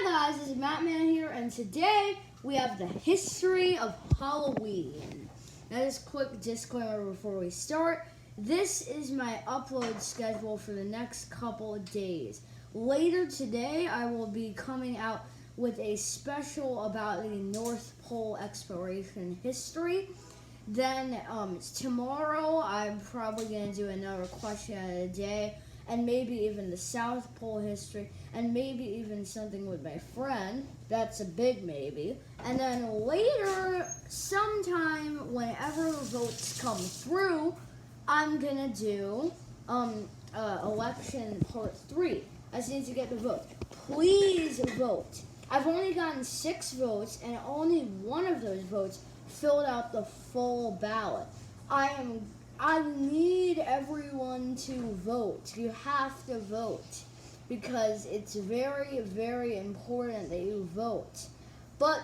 Hi guys, this is Mattman here, and today we have the history of Halloween. Now, just quick disclaimer before we start. This is my upload schedule for the next couple of days. Later today, I will be coming out with a special about the North Pole exploration history. Then tomorrow, I'm probably going to do another question a day, and maybe even the South Pole history, and maybe even something with my friend. That's a big maybe. And then later, sometime, whenever votes come through, I'm gonna do election part 3. I just need to get the vote. Please vote. I've only gotten 6 votes, and only one of those votes filled out the full ballot. I need everyone to vote. You have to vote because it's very, very important that you vote. But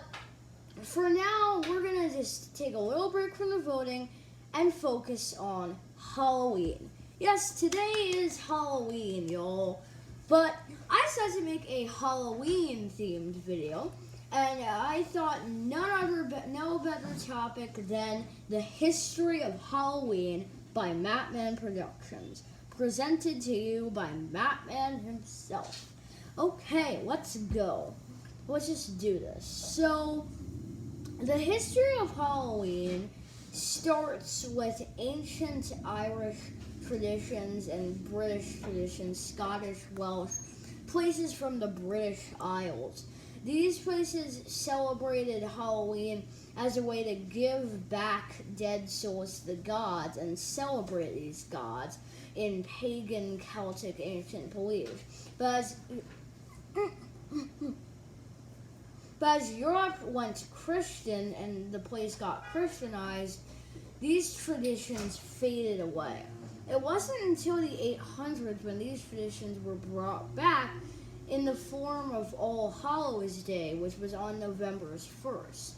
for now, we're going to just take a little break from the voting and focus on Halloween. Yes, today is Halloween, y'all. But I decided to make a Halloween-themed video. And I thought no better topic than the history of Halloween by Mattman Productions, presented to you by Mattman himself. Okay, let's go. Let's just do this. So, the history of Halloween starts with ancient Irish traditions and British traditions, Scottish, Welsh, places from the British Isles. These places celebrated Halloween as a way to give back dead souls to the gods and celebrate these gods in pagan Celtic ancient beliefs. But as Europe went Christian and the place got Christianized, these traditions faded away. It wasn't until the 800s when these traditions were brought back in the form of All Hallows Day, which was on November 1st.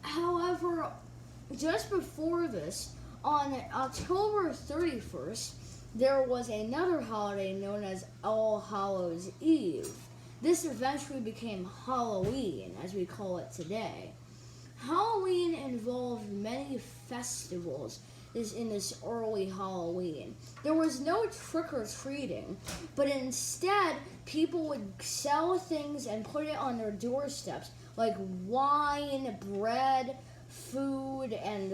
However, just before this, on October 31st, there was another holiday known as All Hallows Eve. This eventually became Halloween, as we call it today. Halloween involved many festivals in this early Halloween. There was no trick-or-treating, but instead, people would sell things and put it on their doorsteps, like wine, bread, food, and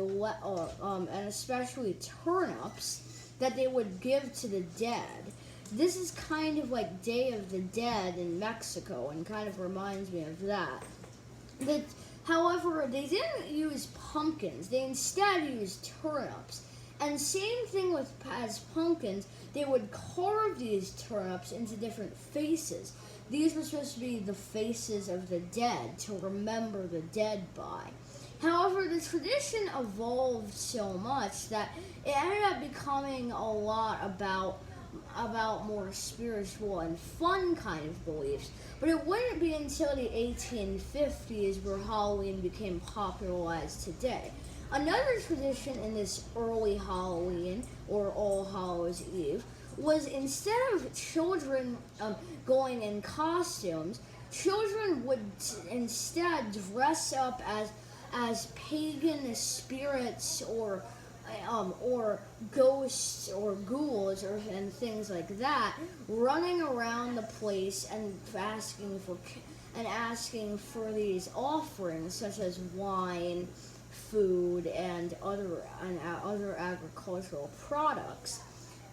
especially turnips that they would give to the dead. This is kind of like Day of the Dead in Mexico, and kind of reminds me of that. However, they didn't use pumpkins. They instead used turnips. And same thing as pumpkins, they would carve these turnips into different faces. These were supposed to be the faces of the dead, to remember the dead by. However, the tradition evolved so much that it ended up becoming a lot about more spiritual and fun kind of beliefs. But it wouldn't be until the 1850s where Halloween became popularized today. Another tradition in this early Halloween, or All Hallows Eve, was instead of children going in costumes, children would instead dress up as pagan spirits or ghosts or ghouls and things like that, running around the place and asking for these offerings such as wine, food, and other agricultural products.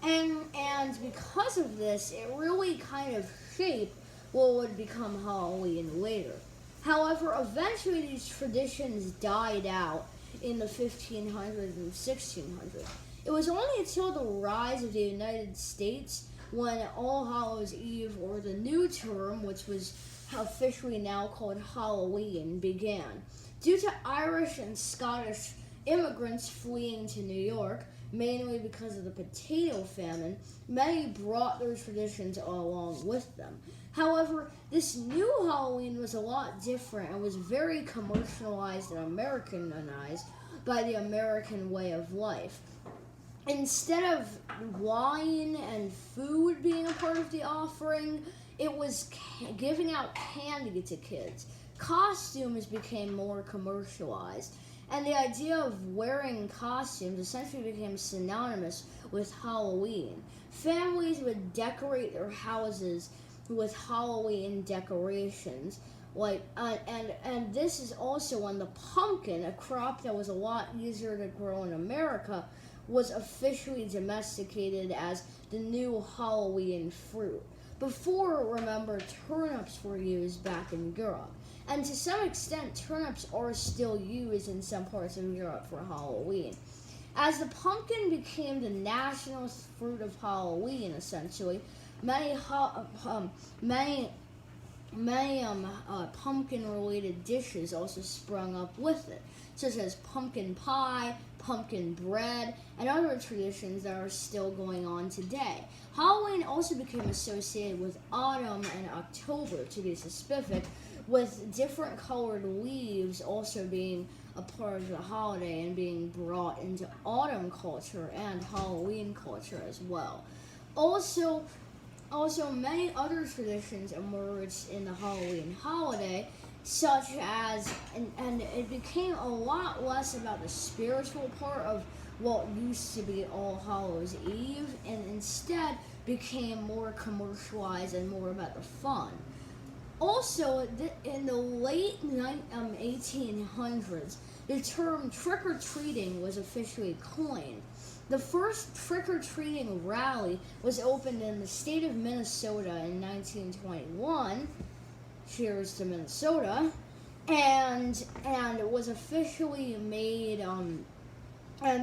And because of this, it really kind of shaped what would become Halloween later. However, eventually these traditions died out in the 1500s and 1600s. It was only until the rise of the United States when All Hallows Eve, or the new term, which was officially now called Halloween, began. Due to Irish and Scottish immigrants fleeing to New York, mainly because of the potato famine, many brought those traditions along with them. However, this new Halloween was a lot different and was very commercialized and Americanized by the American way of life. Instead of wine and food being a part of the offering, it was giving out candy to kids. Costumes became more commercialized, and the idea of wearing costumes essentially became synonymous with Halloween. Families would decorate their houses with Halloween decorations. And this is also when the pumpkin, a crop that was a lot easier to grow in America, was officially domesticated as the new Halloween fruit. Before, remember, turnips were used back in Europe. And to some extent, turnips are still used in some parts of Europe for Halloween. As the pumpkin became the national fruit of Halloween, essentially, many pumpkin-related dishes also sprung up with it, such as pumpkin pie, pumpkin bread, and other traditions that are still going on today. Halloween also became associated with autumn and October, to be specific, with different colored leaves also being a part of the holiday and being brought into autumn culture and Halloween culture as well. Also, many other traditions emerged in the Halloween holiday, such as, and it became a lot less about the spiritual part of what used to be All Hallows Eve, and instead became more commercialized and more about the fun. Also, in the late 1800s, the term trick-or-treating was officially coined. The first trick-or-treating rally was opened in the state of Minnesota in 1921. Cheers to Minnesota. And it was officially made, and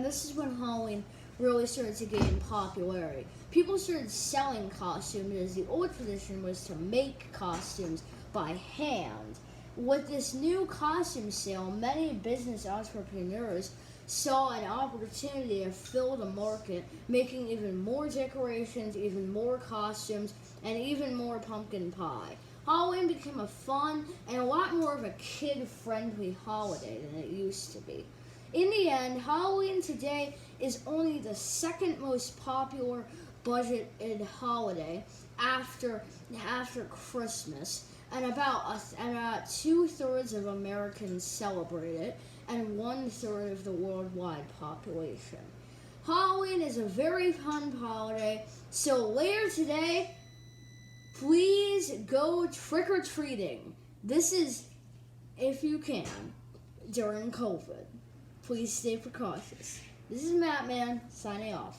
this is when Halloween really started to gain popularity. People started selling costumes, as the old tradition was to make costumes by hand. With this new costume sale, many business entrepreneurs saw an opportunity to fill the market, making even more decorations, even more costumes, and even more pumpkin pie. Halloween became a fun and a lot more of a kid-friendly holiday than it used to be. In the end, Halloween today is only the second most popular budgeted holiday after Christmas, and about 2/3 of Americans celebrate it, and 1/3 of the worldwide population. Halloween is a very fun holiday, so later today, please go trick-or-treating. This is, if you can, during COVID. Please stay precautious. This is Matt Man, signing off.